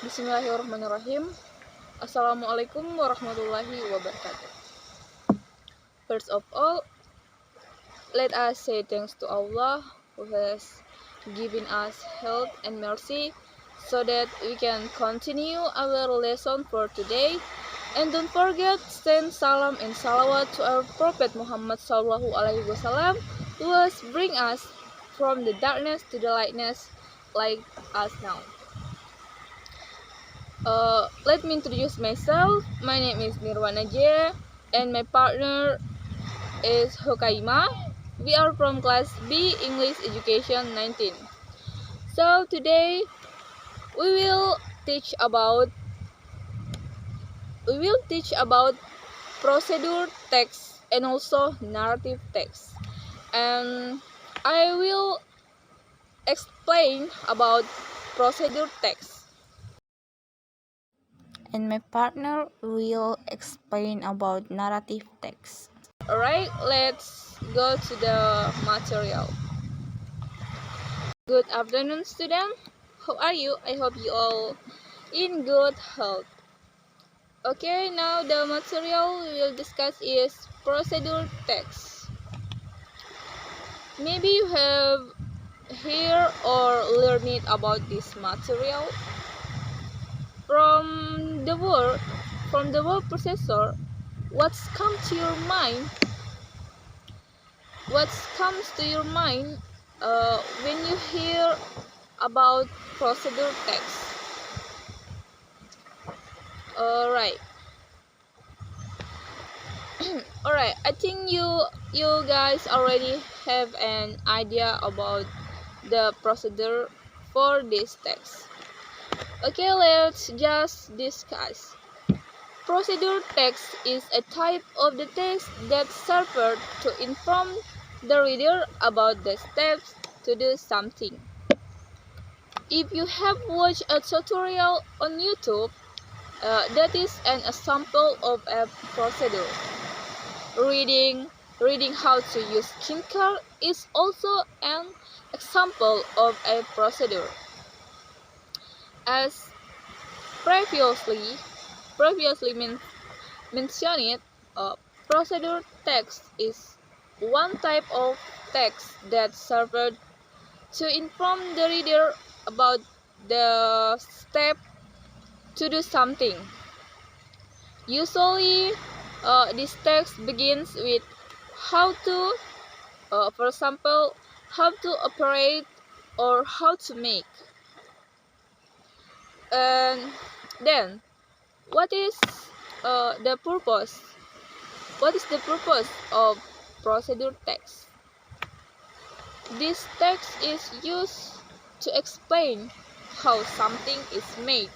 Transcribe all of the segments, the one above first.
Bismillahirrahmanirrahim. Assalamualaikum warahmatullahi wabarakatuh. First of all, let us say thanks to Allah who has given us health and mercy so that we can continue our lesson for today. And don't forget, send salam and salawat to our Prophet Muhammad Sallallahu Alaihi Wasallam, who has bring us from the darkness to the lightness like us now. Let me introduce myself. My name is Nirwana J, and my partner is Hokaima. We are from class B English Education 19. So today we will teach about procedure text and also narrative text. And I will explain about procedure text. And my partner will explain about narrative text. Alright, let's go to the material. Good afternoon, student. How are you? I hope you all in good health. Okay, now the material we will discuss is procedure text. Maybe you have heard or learned about this material from the word processor. What's come to your mind? What comes to your mind when you hear about procedure text? Alright. Alright, I think you guys already have an idea about the procedure for this text. Okay, let's just discuss. Procedure text is a type of the text that serves to inform the reader about the steps to do something. If you have watched a tutorial on YouTube, that is an example of a procedure. Reading how to use skincare is also an example of a procedure. As previously mentioned, procedure text is one type of text that serves to inform the reader about the step to do something. Usually, this text begins with how to, for example, how to operate or how to make. And then, what is the purpose? What is the purpose of procedure text? This text is used to explain how something is made.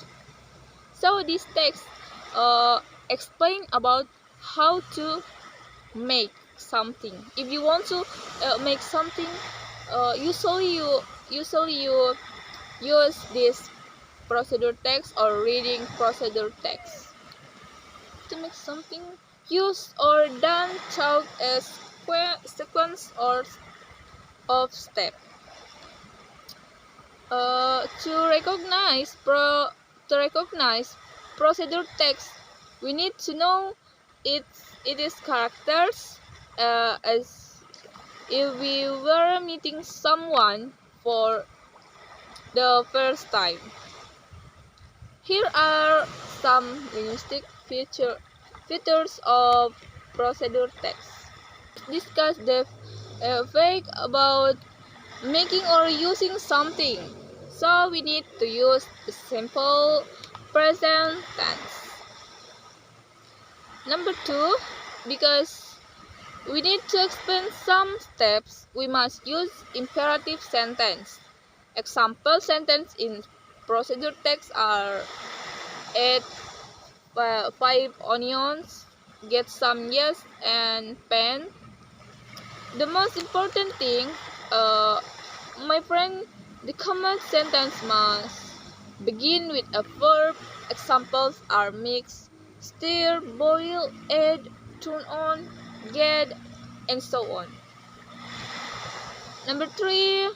So this text explain about how to make something. If you want to make something, usually you use this procedure text or reading procedure text. To make something, use or done through a sequence or of steps. To recognize procedure text, we need to know its characters, as if we were meeting someone for the first time. Here are some linguistic features of procedure text. Discuss the fact about making or using something. So we need to use the simple present tense. Number 2, because we need to explain some steps, we must use imperative sentence. Example sentence in procedure text are: add 5 onions, get some yes, and pen. The most important thing, my friend, the command sentence must begin with a verb. Examples are mix, stir, boil, add, turn on, get, and so on. Number 3,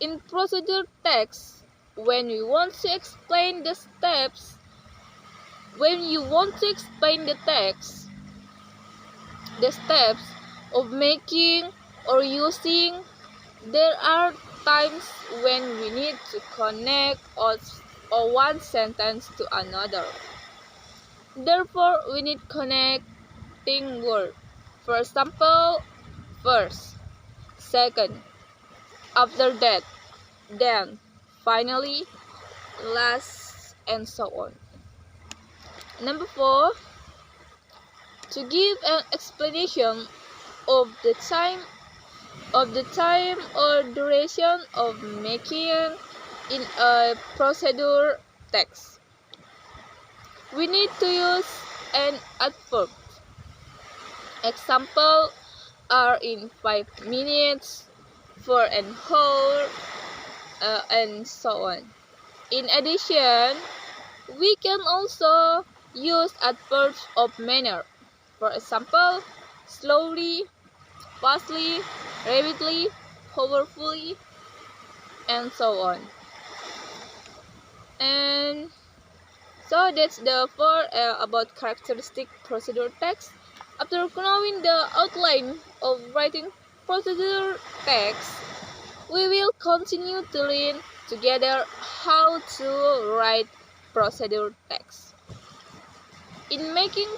in procedure text, when you want to explain the steps, when you want to explain the steps of making or using, there are times when we need to connect or one sentence to another. Therefore, we need connecting word. For example, first, second, after that, then, finally, last, and so on. Number 4, to give an explanation of the time or duration of making in a procedure text. We need to use an adverb. Example are in 5 minutes, for an hour, and so on. In addition, we can also use adverbs of manner. For example, slowly, fastly, rapidly, powerfully, and so on. And so that's the 4 about characteristic procedure text. After knowing the outline of writing procedure text, we will continue to learn together how to write procedure text. In making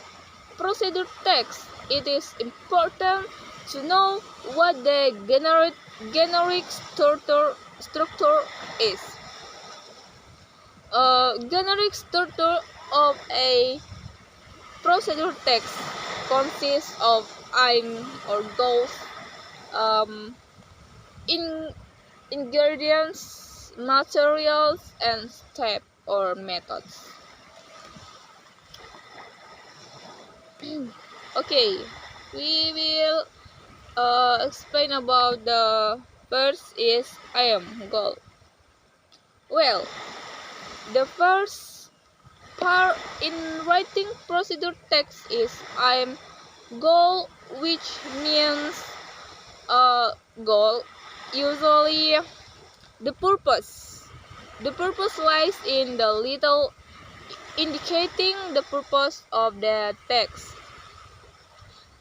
procedure text, it is important to know what the generic structure is. Generic structure of a procedure text consists of aim or goals, in ingredients, materials, and step or methods. Okay, we will explain about the first is aim, goal. Well, the first part in writing procedure text is aim, goal, which means goal, usually the purpose. The purpose lies in the little indicating the purpose of the text.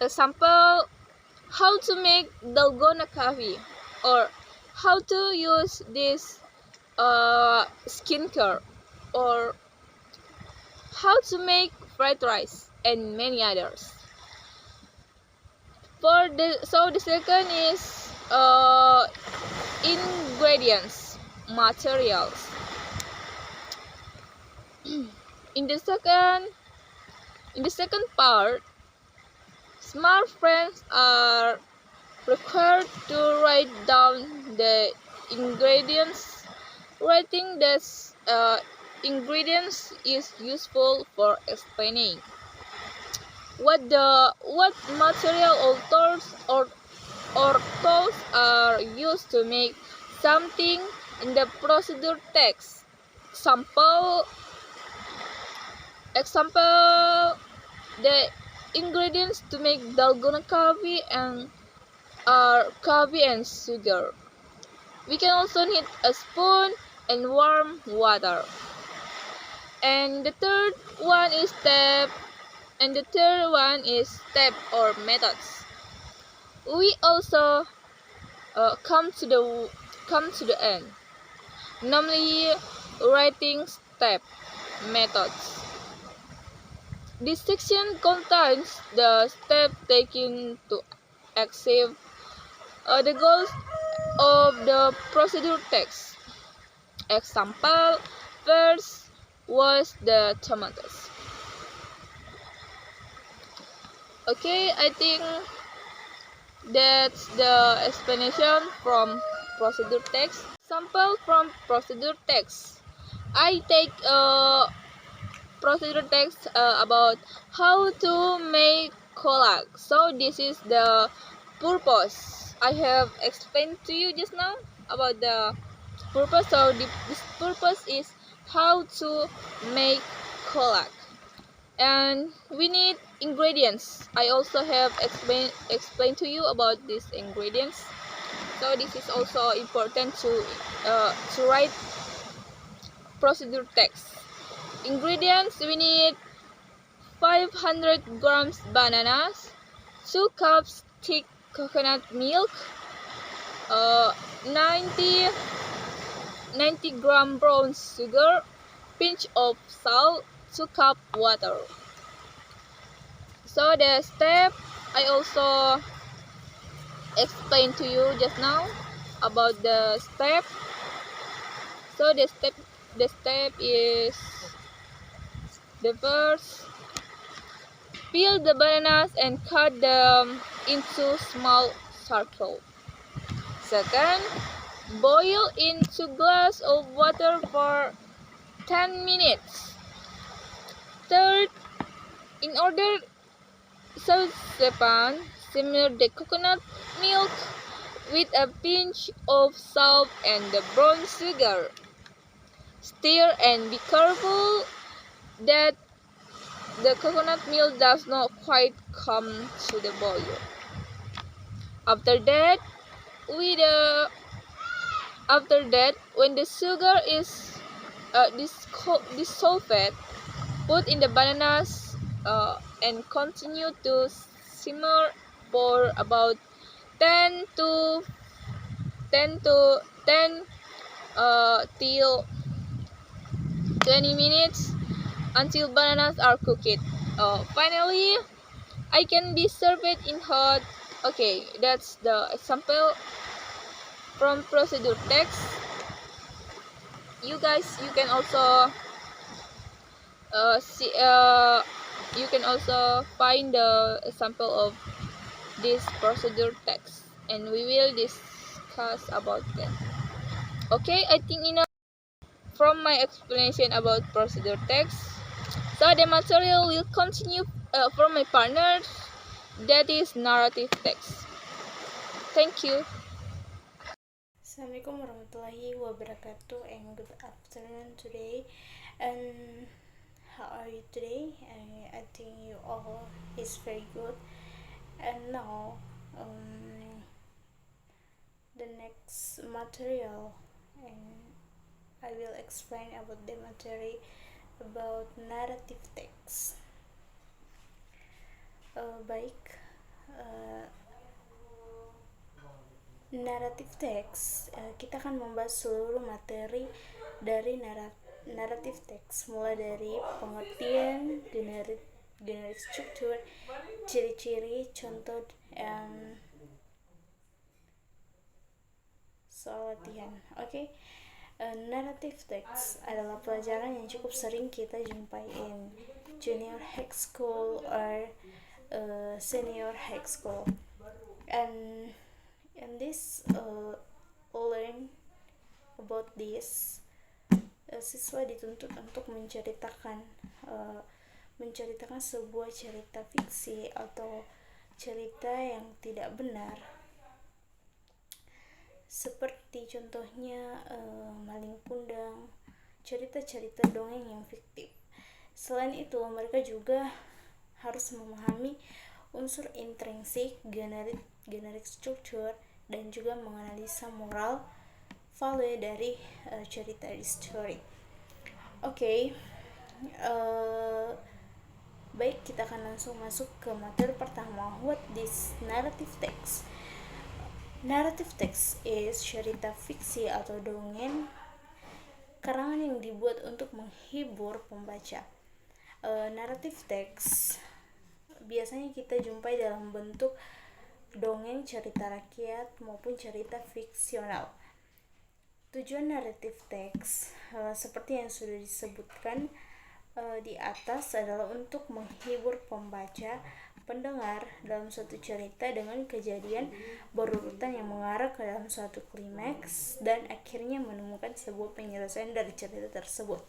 Example, how to make dalgona coffee, or how to use this skincare, or how to make fried rice, and many others. The second is ingredients, materials. In the second part, smart friends are required to write down the ingredients. Writing these ingredients is useful for explaining what material or tools are used to make something in the procedure text. Example, the ingredients to make dalgona coffee and are coffee and sugar. We can also need a spoon and warm water. And the third one is step or methods. We also come to the end, namely writing step methods. This section contains the steps taken to achieve the goals of the procedure text. Example, first was the tomatoes. Okay, I think that's the explanation from procedure text. Sample from procedure text. I take procedure text about how to make collage. So this is the purpose. I have explained to you just now about the purpose. So this purpose is how to make collage. And we need ingredients. I also have explained to you about these ingredients. So this is also important to write procedure text. Ingredients: we need 500 grams bananas, 2 cups thick coconut milk, 90 gram brown sugar, pinch of salt, 2 cup water. So the step I also explained to you just now about the step. So the step is the first: peel the bananas and cut them into small circles. Second, boil in 2 glasses of water for 10 minutes. Third, in order saucepan, simmer the coconut milk with a pinch of salt and the brown sugar. Stir and be careful that the coconut milk does not quite come to the boil. After that, when the sugar is dissolved, put in the bananas and continue to simmer for about 10 to 10 till 20 minutes until bananas are cooked. Finally, I can be served in hot. Okay, that's the example from procedure text. You guys, you can also you can also find the example of this procedure text, and we will discuss about that. Okay, I think enough from my explanation about procedure text. So the material will continue from my partner, that is narrative text. Thank you. Assalamualaikum warahmatullahi wabarakatuh, and good afternoon today. And how are you today? I think you all is very good. And now, the next material, and I will explain about the material about narrative text. Baik, uh, naratif teks, kita akan membahas seluruh materi dari naratif teks, mulai dari pengertian, generic structure, ciri-ciri, contoh, dan soal latihan. Oke. Narrative text adalah pelajaran yang cukup sering kita jumpai in junior high school or senior high school, and this learn about this, siswa dituntut untuk uh, menceritakan sebuah cerita fiksi atau cerita yang tidak benar, seperti contohnya maling kundang, cerita-cerita dongeng yang fiktif. Selain itu, mereka juga harus memahami unsur intrinsik, generic structure, dan juga menganalisa moral value dari cerita di story. Oke, baik, kita akan langsung masuk ke materi pertama. What is narrative text? Narrative text is cerita fiksi atau dongeng karangan yang dibuat untuk menghibur pembaca. Narrative text biasanya kita jumpai dalam bentuk dongeng, cerita rakyat, maupun cerita fiksional. Tujuan narrative text, seperti yang sudah disebutkan di atas, adalah untuk menghibur pembaca, pendengar dalam suatu cerita dengan kejadian berurutan yang mengarah ke dalam suatu klimaks dan akhirnya menemukan sebuah penyelesaian dari cerita tersebut.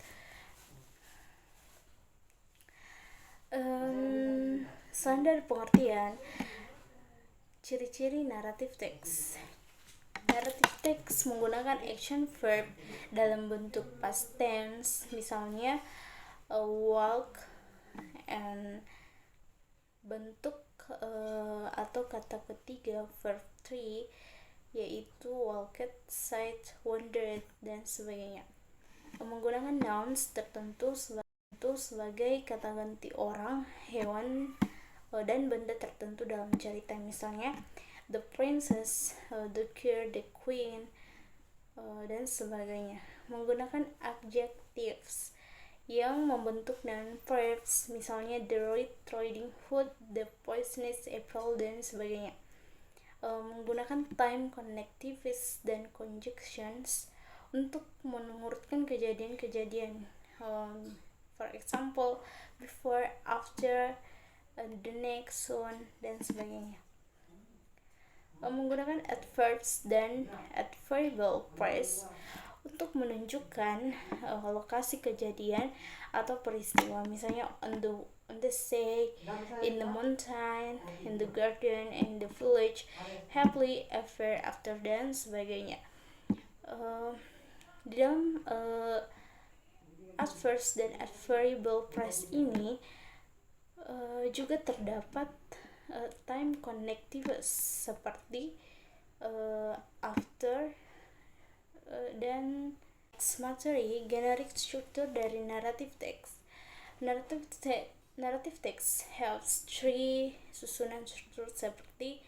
Selain dari pengertian, ciri-ciri naratif teks. Naratif teks menggunakan action verb dalam bentuk past tense, misalnya walk, and bentuk atau kata ketiga verb 3 yaitu walked, sight, wandered, dan sebagainya. menggunakan nouns tertentu sebagai kata ganti orang, hewan, dan benda tertentu dalam cerita. Misalnya the princess, the girl, the queen, dan sebagainya. Menggunakan adjectives yang membentuk dan verbs, misalnya the red riding hood, the poisonous apple, dan sebagainya. Menggunakan time connectives dan conjunctions untuk mengurutkan kejadian-kejadian, for example before, after, the next, soon, dan sebagainya. Menggunakan adverbs dan adverbial phrase untuk menunjukkan lokasi kejadian atau peristiwa, misalnya on the sea, in the mountain, in the garden, in the village, happily ever after, dan sebagainya. Di dalam adverbs dan adverbial phrase ini juga terdapat time connectives seperti after, dan materi generic struktur dari narrative text. Narrative text has three susunan struktur seperti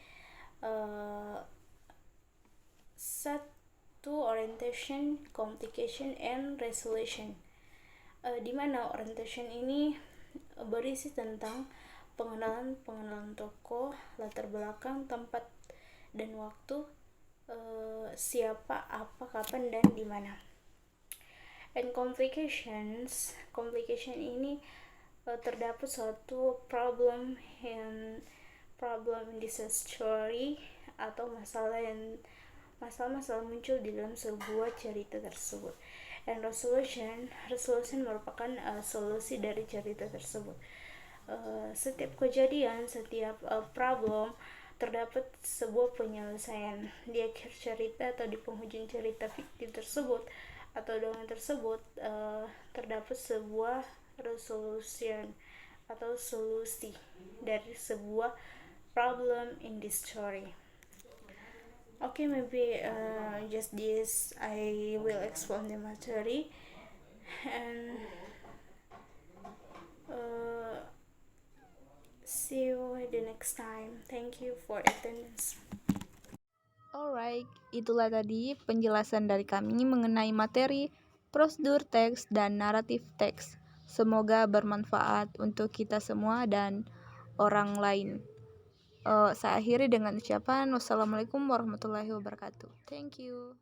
satu, orientation, complication, and resolution. Di mana orientation ini berisi tentang pengenalan tokoh, latar belakang, tempat dan waktu, siapa, apa, kapan, dan di mana. And complication ini terdapat suatu problem in this story, atau masalah muncul di dalam sebuah cerita tersebut. And resolution merupakan solusi dari cerita tersebut. Setiap kejadian, setiap problem terdapat sebuah penyelesaian di akhir cerita atau di penghujung cerita fiktif tersebut atau dongeng tersebut. Terdapat sebuah resolution atau solusi dari sebuah problem in this story. Okay, maybe just this I will explain the material, and see you the next time. Thank you for attendance. Alright, itulah tadi penjelasan dari kami mengenai materi prosedur teks dan naratif teks. Semoga bermanfaat untuk kita semua dan orang lain. Saya akhiri dengan ucapan wassalamualaikum warahmatullahi wabarakatuh. Thank you.